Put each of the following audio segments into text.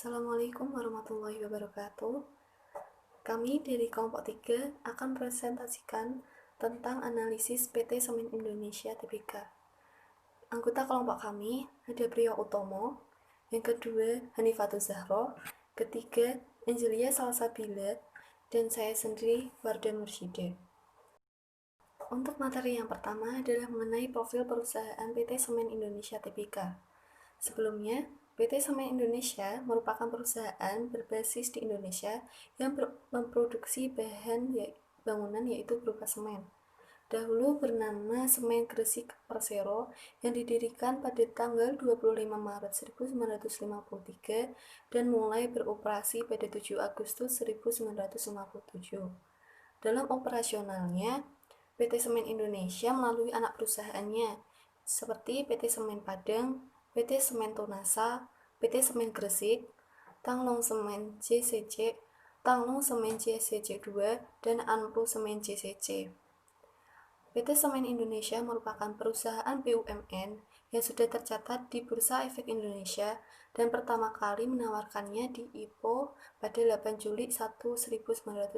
Assalamualaikum warahmatullahi wabarakatuh. Kami dari kelompok 3 akan presentasikan tentang analisis PT Semen Indonesia Tbk. Anggota kelompok kami ada Priyo Utomo, yang kedua Hanifatul Zahro, ketiga Angelia Salsabila, dan saya sendiri Warda Mursyida. Untuk materi yang pertama adalah mengenai profil perusahaan PT Semen Indonesia Tbk. Sebelumnya, PT Semen Indonesia merupakan perusahaan berbasis di Indonesia yang memproduksi bahan bangunan yaitu berupa semen. Dahulu bernama Semen Gresik Persero yang didirikan pada tanggal 25 Maret 1953 dan mulai beroperasi pada 7 Agustus 1957. Dalam operasionalnya, PT Semen Indonesia melalui anak perusahaannya seperti PT Semen Padang, PT Semen Tunasa, PT Semen Gresik, Tanglong Semen JCC, Tanglong Semen JCC 2, dan Anpro Semen JCC. PT Semen Indonesia merupakan perusahaan BUMN yang sudah tercatat di Bursa Efek Indonesia dan pertama kali menawarkannya di IPO pada 8 Juli 1991.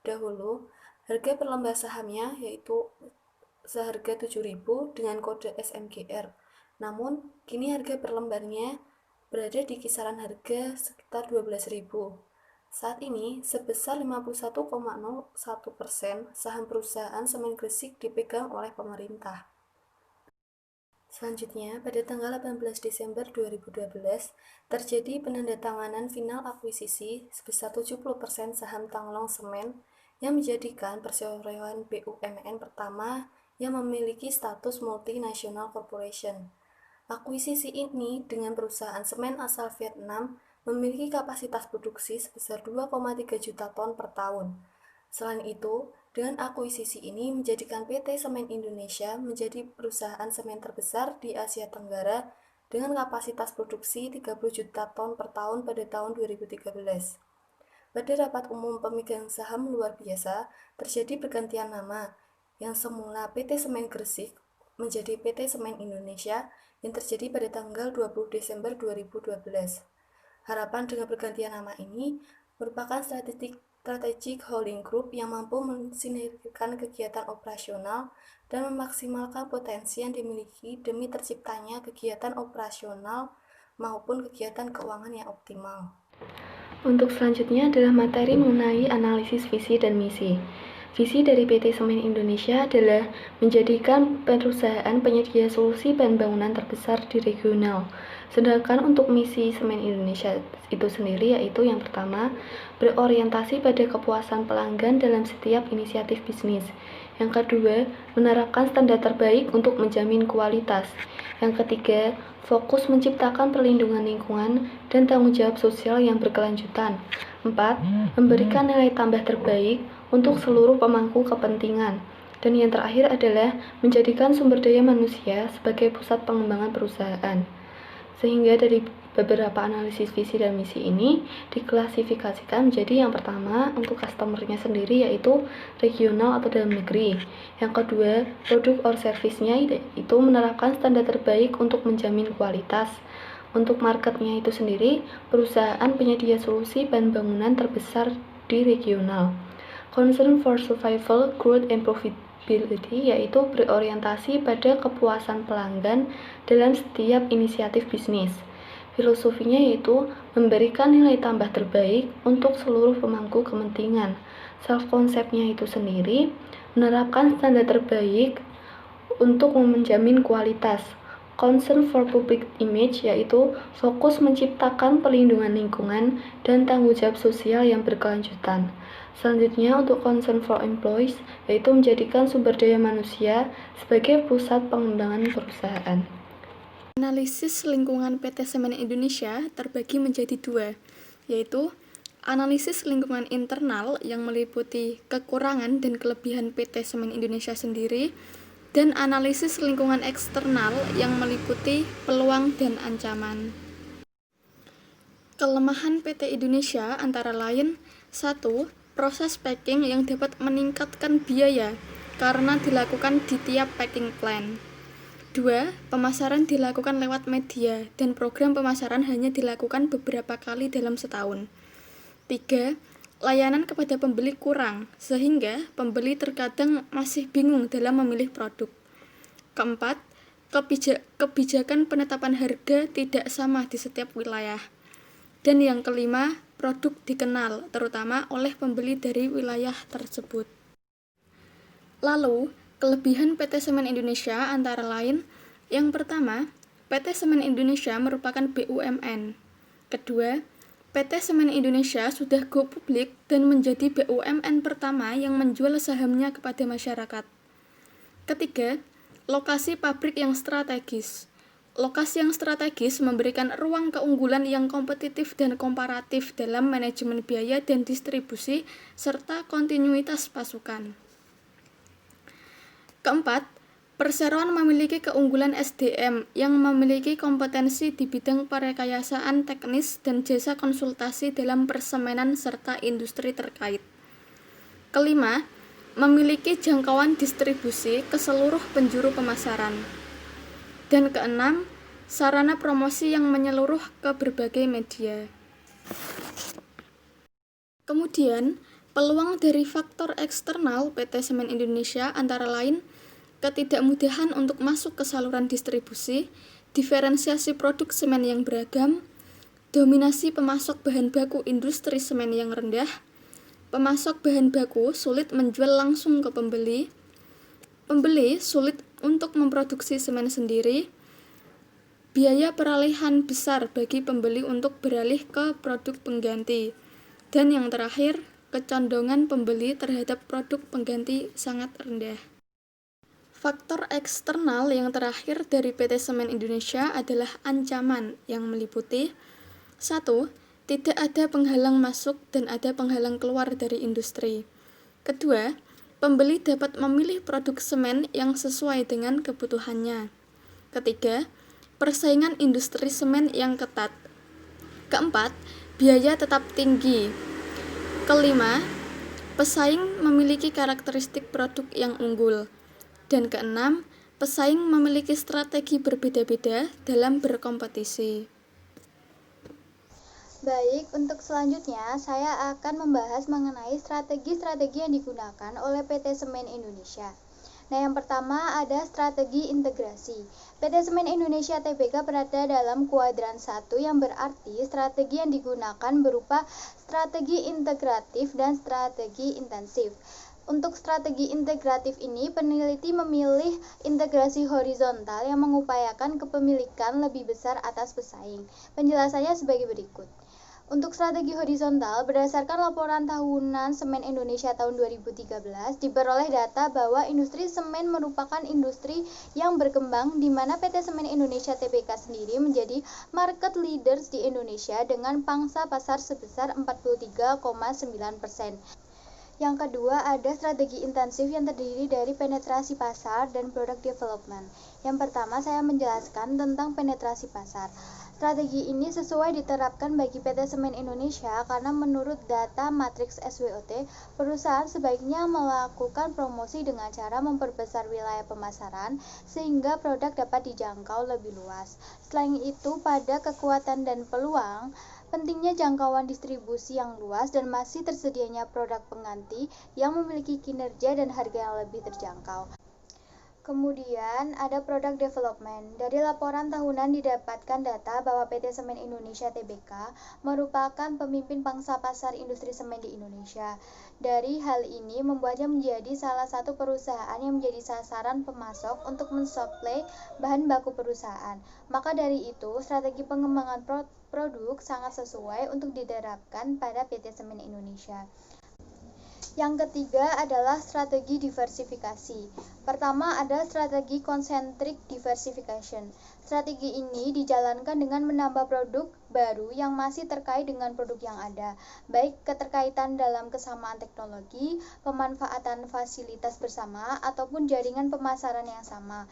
Dahulu, harga per lembar sahamnya yaitu seharga 7.000 dengan kode SMGR. Namun, kini harga per lembarnya berada di kisaran harga sekitar 12.000. Saat ini, sebesar 51,01% saham perusahaan Semen Gresik dipegang oleh pemerintah. Selanjutnya, pada tanggal 18 Desember 2012, terjadi penandatanganan final akuisisi sebesar 70% saham Tanglong Semen yang menjadikan perseroan BUMN pertama yang memiliki status multinational corporation. Akuisisi ini dengan perusahaan semen asal Vietnam memiliki kapasitas produksi sebesar 2,3 juta ton per tahun. Selain itu, dengan akuisisi ini menjadikan PT Semen Indonesia menjadi perusahaan semen terbesar di Asia Tenggara dengan kapasitas produksi 30 juta ton per tahun pada tahun 2013. Pada rapat umum pemegang saham luar biasa, terjadi pergantian nama, yang semula PT Semen Gresik menjadi PT Semen Indonesia yang terjadi pada tanggal 20 Desember 2012. Harapan dengan pergantian nama ini merupakan strategic holding group yang mampu mensinergikan kegiatan operasional dan memaksimalkan potensi yang dimiliki demi terciptanya kegiatan operasional maupun kegiatan keuangan yang optimal. Untuk selanjutnya adalah materi mengenai analisis visi dan misi. Visi dari PT Semen Indonesia adalah menjadikan perusahaan penyedia solusi bahan bangunan terbesar di regional. Sedangkan untuk misi Semen Indonesia itu sendiri yaitu yang pertama, berorientasi pada kepuasan pelanggan dalam setiap inisiatif bisnis. Yang kedua, menerapkan standar terbaik untuk menjamin kualitas. Yang ketiga, fokus menciptakan perlindungan lingkungan dan tanggung jawab sosial yang berkelanjutan. 4. Memberikan nilai tambah terbaik untuk seluruh pemangku kepentingan. Dan yang terakhir adalah menjadikan sumber daya manusia sebagai pusat pengembangan perusahaan. Sehingga dari beberapa analisis visi dan misi ini diklasifikasikan menjadi yang pertama untuk customer-nya sendiri yaitu regional atau dalam negeri. Yang kedua, produk or service-nya itu menerapkan standar terbaik untuk menjamin kualitas. Untuk market-nya itu sendiri, perusahaan penyedia solusi bahan bangunan terbesar di regional. Concern for survival, growth, and profitability yaitu berorientasi pada kepuasan pelanggan dalam setiap inisiatif bisnis. Filosofinya yaitu memberikan nilai tambah terbaik untuk seluruh pemangku kepentingan. Self-konsepnya itu sendiri menerapkan standar terbaik untuk menjamin kualitas. Concern for public image yaitu fokus menciptakan perlindungan lingkungan dan tanggung jawab sosial yang berkelanjutan. Selanjutnya untuk concern for employees yaitu menjadikan sumber daya manusia sebagai pusat pengembangan perusahaan. Analisis lingkungan PT Semen Indonesia terbagi menjadi dua, yaitu analisis lingkungan internal yang meliputi kekurangan dan kelebihan PT Semen Indonesia sendiri, dan analisis lingkungan eksternal yang meliputi peluang dan ancaman. Kelemahan PT Indonesia antara lain 1. Proses packing yang dapat meningkatkan biaya karena dilakukan di tiap packing plant. 2. Pemasaran dilakukan lewat media dan program pemasaran hanya dilakukan beberapa kali dalam setahun. 3. Layanan kepada pembeli kurang, sehingga pembeli terkadang masih bingung dalam memilih produk. Keempat, kebijakan penetapan harga tidak sama di setiap wilayah. Dan yang kelima, produk dikenal, terutama oleh pembeli dari wilayah tersebut. Lalu, kelebihan PT Semen Indonesia antara lain, yang pertama, PT Semen Indonesia merupakan BUMN. Kedua, PT Semen Indonesia sudah go publik dan menjadi BUMN pertama yang menjual sahamnya kepada masyarakat. Ketiga, lokasi pabrik yang strategis. Lokasi yang strategis memberikan ruang keunggulan yang kompetitif dan komparatif dalam manajemen biaya dan distribusi serta kontinuitas pasokan. Keempat, perseroan memiliki keunggulan SDM yang memiliki kompetensi di bidang perekayasaan teknis dan jasa konsultasi dalam persemenan serta industri terkait. Kelima, memiliki jangkauan distribusi ke seluruh penjuru pemasaran. Dan keenam, sarana promosi yang menyeluruh ke berbagai media. Kemudian, peluang dari faktor eksternal PT Semen Indonesia antara lain ketidakmudahan untuk masuk ke saluran distribusi, diferensiasi produk semen yang beragam, dominasi pemasok bahan baku industri semen yang rendah, pemasok bahan baku sulit menjual langsung ke pembeli, pembeli sulit untuk memproduksi semen sendiri, biaya peralihan besar bagi pembeli untuk beralih ke produk pengganti, dan yang terakhir, kecondongan pembeli terhadap produk pengganti sangat rendah. Faktor eksternal yang terakhir dari PT Semen Indonesia adalah ancaman yang meliputi 1. Tidak ada penghalang masuk dan ada penghalang keluar dari industri. Kedua, pembeli dapat memilih produk semen yang sesuai dengan kebutuhannya. Ketiga, persaingan industri semen yang ketat. Keempat, biaya tetap tinggi. Kelima, pesaing memiliki karakteristik produk yang unggul. Dan keenam, pesaing memiliki strategi berbeda-beda dalam berkompetisi. Baik, untuk selanjutnya saya akan membahas mengenai strategi-strategi yang digunakan oleh PT Semen Indonesia. Nah, yang pertama ada strategi integrasi. PT Semen Indonesia Tbk berada dalam kuadran 1 yang berarti strategi yang digunakan berupa strategi integratif dan strategi intensif. Untuk strategi integratif ini, peneliti memilih integrasi horizontal yang mengupayakan kepemilikan lebih besar atas pesaing. Penjelasannya sebagai berikut. Untuk strategi horizontal, berdasarkan laporan tahunan Semen Indonesia tahun 2013, diperoleh data bahwa industri semen merupakan industri yang berkembang di mana PT Semen Indonesia Tbk sendiri menjadi market leaders di Indonesia dengan pangsa pasar sebesar 43,9%. Yang kedua, ada strategi intensif yang terdiri dari penetrasi pasar dan product development. Yang pertama, saya menjelaskan tentang penetrasi pasar. Strategi ini sesuai diterapkan bagi PT Semen Indonesia karena menurut data matriks SWOT, perusahaan sebaiknya melakukan promosi dengan cara memperbesar wilayah pemasaran sehingga produk dapat dijangkau lebih luas. Selain itu, pada kekuatan dan peluang, pentingnya jangkauan distribusi yang luas dan masih tersedianya produk pengganti yang memiliki kinerja dan harga yang lebih terjangkau. Kemudian ada product development. Dari laporan tahunan didapatkan data bahwa PT Semen Indonesia Tbk merupakan pemimpin pangsa pasar industri semen di Indonesia. Dari hal ini membuatnya menjadi salah satu perusahaan yang menjadi sasaran pemasok untuk mensuplai bahan baku perusahaan. Maka dari itu, strategi pengembangan produk sangat sesuai untuk diterapkan pada PT Semen Indonesia. Yang ketiga adalah strategi diversifikasi. Pertama ada strategi concentric diversification. Strategi ini dijalankan dengan menambah produk baru yang masih terkait dengan produk yang ada, baik keterkaitan dalam kesamaan teknologi, pemanfaatan fasilitas bersama, ataupun jaringan pemasaran yang sama.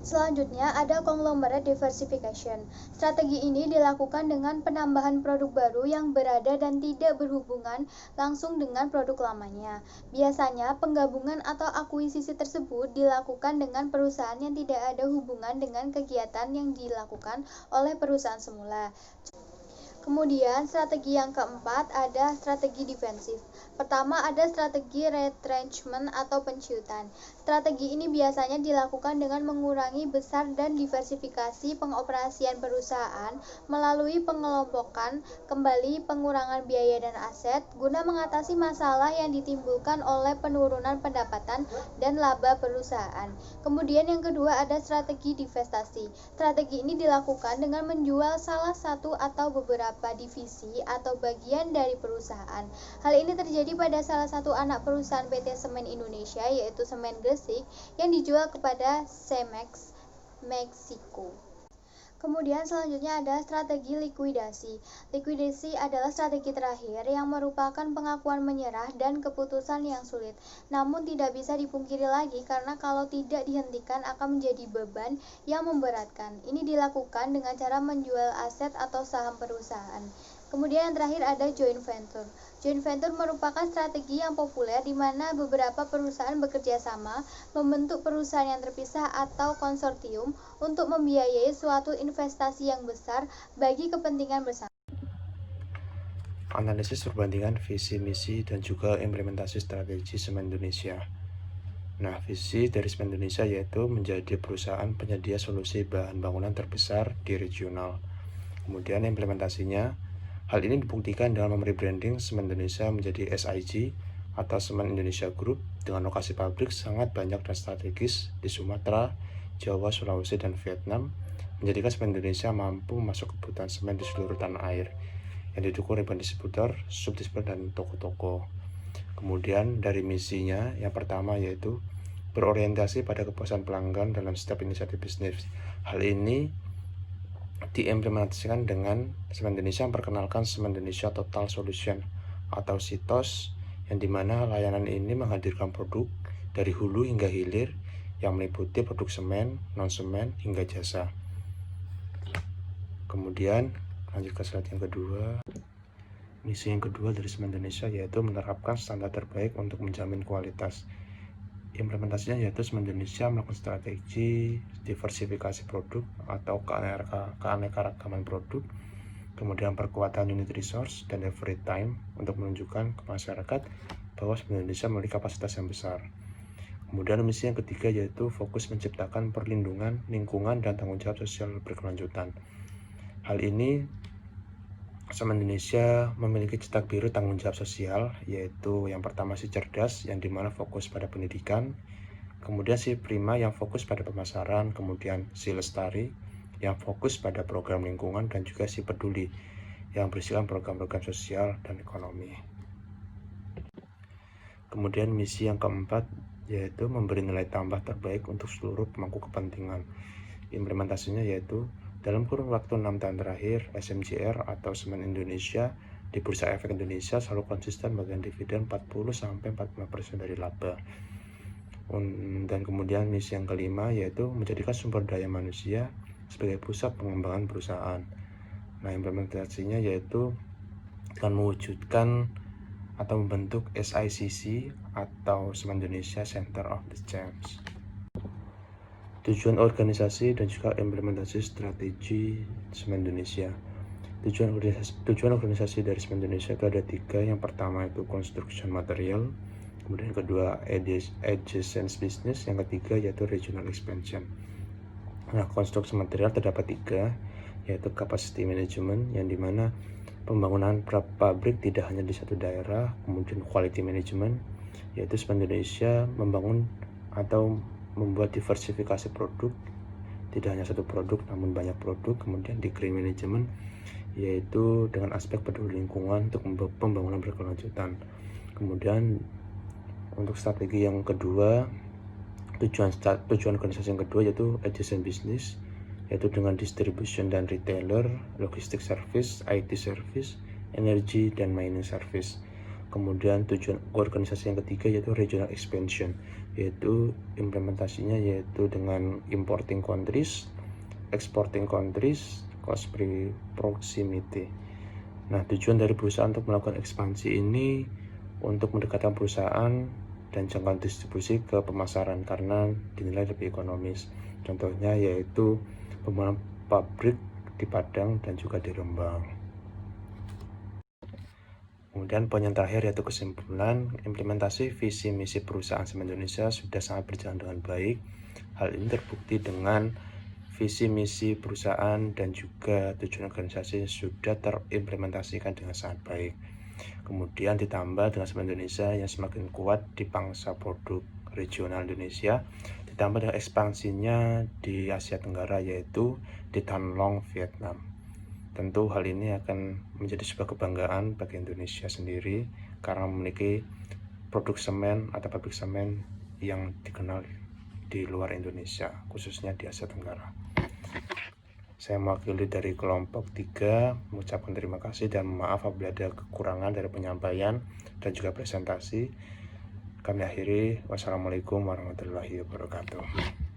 Selanjutnya ada conglomerate diversification. Strategi ini dilakukan dengan penambahan produk baru yang berada dan tidak berhubungan langsung dengan produk lamanya. Biasanya penggabungan atau akuisisi tersebut dilakukan dengan perusahaan yang tidak ada hubungan dengan kegiatan yang dilakukan oleh perusahaan semula. Kemudian strategi yang keempat ada strategi defensif. Pertama ada strategi retrenchment atau penciutan. Strategi ini biasanya dilakukan dengan mengurangi besar dan diversifikasi pengoperasian perusahaan melalui pengelompokan kembali pengurangan biaya dan aset guna mengatasi masalah yang ditimbulkan oleh penurunan pendapatan dan laba perusahaan. Kemudian yang kedua ada strategi divestasi. Strategi ini dilakukan dengan menjual salah satu atau beberapa divisi atau bagian dari perusahaan. Hal ini terjadi pada salah satu anak perusahaan PT Semen Indonesia yaitu Semen Gresik yang dijual kepada Cemex Meksiko. Kemudian selanjutnya ada strategi likuidasi. Likuidasi adalah strategi terakhir yang merupakan pengakuan menyerah dan keputusan yang sulit. Namun tidak bisa dipungkiri lagi karena kalau tidak dihentikan akan menjadi beban yang memberatkan. Ini dilakukan dengan cara menjual aset atau saham perusahaan. Kemudian yang terakhir ada joint venture. Joint venture merupakan strategi yang populer di mana beberapa perusahaan bekerja sama membentuk perusahaan yang terpisah atau konsortium untuk membiayai suatu investasi yang besar bagi kepentingan bersama. Analisis perbandingan visi, misi, dan juga implementasi strategi Semen Indonesia. Nah, visi dari Semen Indonesia yaitu menjadi perusahaan penyedia solusi bahan bangunan terbesar di regional. Kemudian implementasinya, hal ini dibuktikan dengan memberi branding Semen Indonesia menjadi SIG atau Semen Indonesia Group dengan lokasi pabrik sangat banyak dan strategis di Sumatera, Jawa, Sulawesi, dan Vietnam, menjadikan Semen Indonesia mampu masuk kebutuhan semen di seluruh tanah air yang didukung ribuan distributor, subdistributor, dan toko-toko. Kemudian dari misinya, yang pertama yaitu berorientasi pada kepuasan pelanggan dalam setiap inisiatif bisnis. Hal ini diimplementasikan dengan Semen Indonesia memperkenalkan Semen Indonesia Total Solution atau SITOS, yang dimana layanan ini menghadirkan produk dari hulu hingga hilir yang meliputi produk semen, non-semen, hingga jasa. Kemudian lanjut ke slide yang kedua. Misi yang kedua dari Semen Indonesia yaitu menerapkan standar terbaik untuk menjamin kualitas. Implementasinya yaitu Semen Indonesia melakukan strategi diversifikasi produk atau keanekaragaman produk, kemudian perkuatan unit resource dan every time untuk menunjukkan ke masyarakat bahwa Semen Indonesia memiliki kapasitas yang besar. Kemudian misi yang ketiga yaitu fokus menciptakan perlindungan lingkungan dan tanggung jawab sosial berkelanjutan. Hal ini Semen Indonesia memiliki cetak biru tanggung jawab sosial, yaitu yang pertama si cerdas, yang dimana fokus pada pendidikan, kemudian si prima yang fokus pada pemasaran, kemudian si lestari yang fokus pada program lingkungan, dan juga si peduli yang berisikan program-program sosial dan ekonomi. Kemudian misi yang keempat yaitu memberi nilai tambah terbaik untuk seluruh pemangku kepentingan. Implementasinya yaitu dalam kurun waktu 6 tahun terakhir, SMJR atau Semen Indonesia di Bursa Efek Indonesia selalu konsisten bagian dividen 40-45% dari laba. Dan kemudian misi yang kelima yaitu menjadikan sumber daya manusia sebagai pusat pengembangan perusahaan. Nah, implementasinya yaitu dengan mewujudkan atau membentuk SICC atau Semen Indonesia Center of Excellence. Tujuan organisasi dan juga implementasi strategi Semen Indonesia. Tujuan organisasi dari Semen Indonesia itu ada 3. Yang pertama itu construction material, kemudian yang kedua adjacent business, yang ketiga yaitu regional expansion. Nah, construction material terdapat 3, yaitu capacity management, yang dimana pembangunan pabrik tidak hanya di satu daerah, kemudian quality management, yaitu Semen Indonesia membangun atau membuat diversifikasi produk, tidak hanya satu produk namun banyak produk. Kemudian di green management, yaitu dengan aspek peduli lingkungan untuk pembangunan berkelanjutan. Kemudian untuk strategi yang kedua, tujuan organisasi yang kedua yaitu adjacent business, yaitu dengan distribution dan retailer, logistik service, IT service, energi, dan mining service. Kemudian tujuan organisasi yang ketiga yaitu regional expansion, yaitu implementasinya yaitu dengan importing countries, exporting countries, cost proximity. Nah, tujuan dari perusahaan untuk melakukan ekspansi ini untuk mendekatkan perusahaan dan jangkauan distribusi ke pemasaran karena dinilai lebih ekonomis. Contohnya yaitu pembangunan pabrik di Padang dan juga di Rembang. Kemudian poin yang terakhir yaitu kesimpulan, implementasi visi misi perusahaan Semen Indonesia sudah sangat berjalan dengan baik. Hal ini terbukti dengan visi misi perusahaan dan juga tujuan organisasi sudah terimplementasikan dengan sangat baik. Kemudian ditambah dengan Semen Indonesia yang semakin kuat di pangsa produk regional Indonesia, ditambah dengan ekspansinya di Asia Tenggara yaitu di Tan Long, Vietnam. Tentu hal ini akan menjadi sebuah kebanggaan bagi Indonesia sendiri karena memiliki produk semen atau pabrik semen yang dikenal di luar Indonesia, khususnya di Asia Tenggara. Saya mewakili dari kelompok 3 mengucapkan terima kasih dan maaf apabila ada kekurangan dari penyampaian dan juga presentasi. Kami akhiri, wassalamualaikum warahmatullahi wabarakatuh.